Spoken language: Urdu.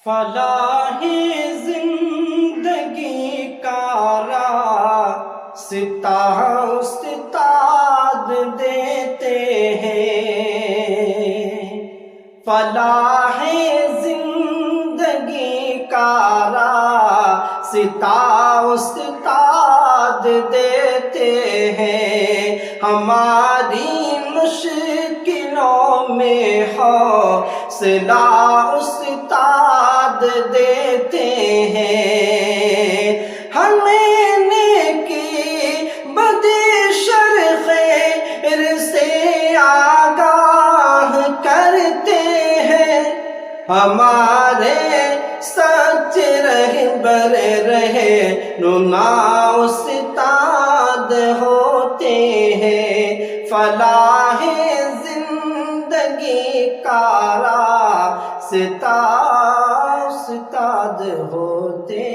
فلاح زندگی کا راستہ استاد دیتے ہیں، فلاح زندگی کا راستہ استاد دیتے ہیں، ہماری مشکلوں میں حوصلہ استاد دیتے ہیں، ہمیں نیکی بدی شر خیر سے آگاہ کرتے ہیں، ہمارے سچ رہبر رہنما استاد ہوتے ہیں، فلاح زندگی کا راستہ استاد ہوتے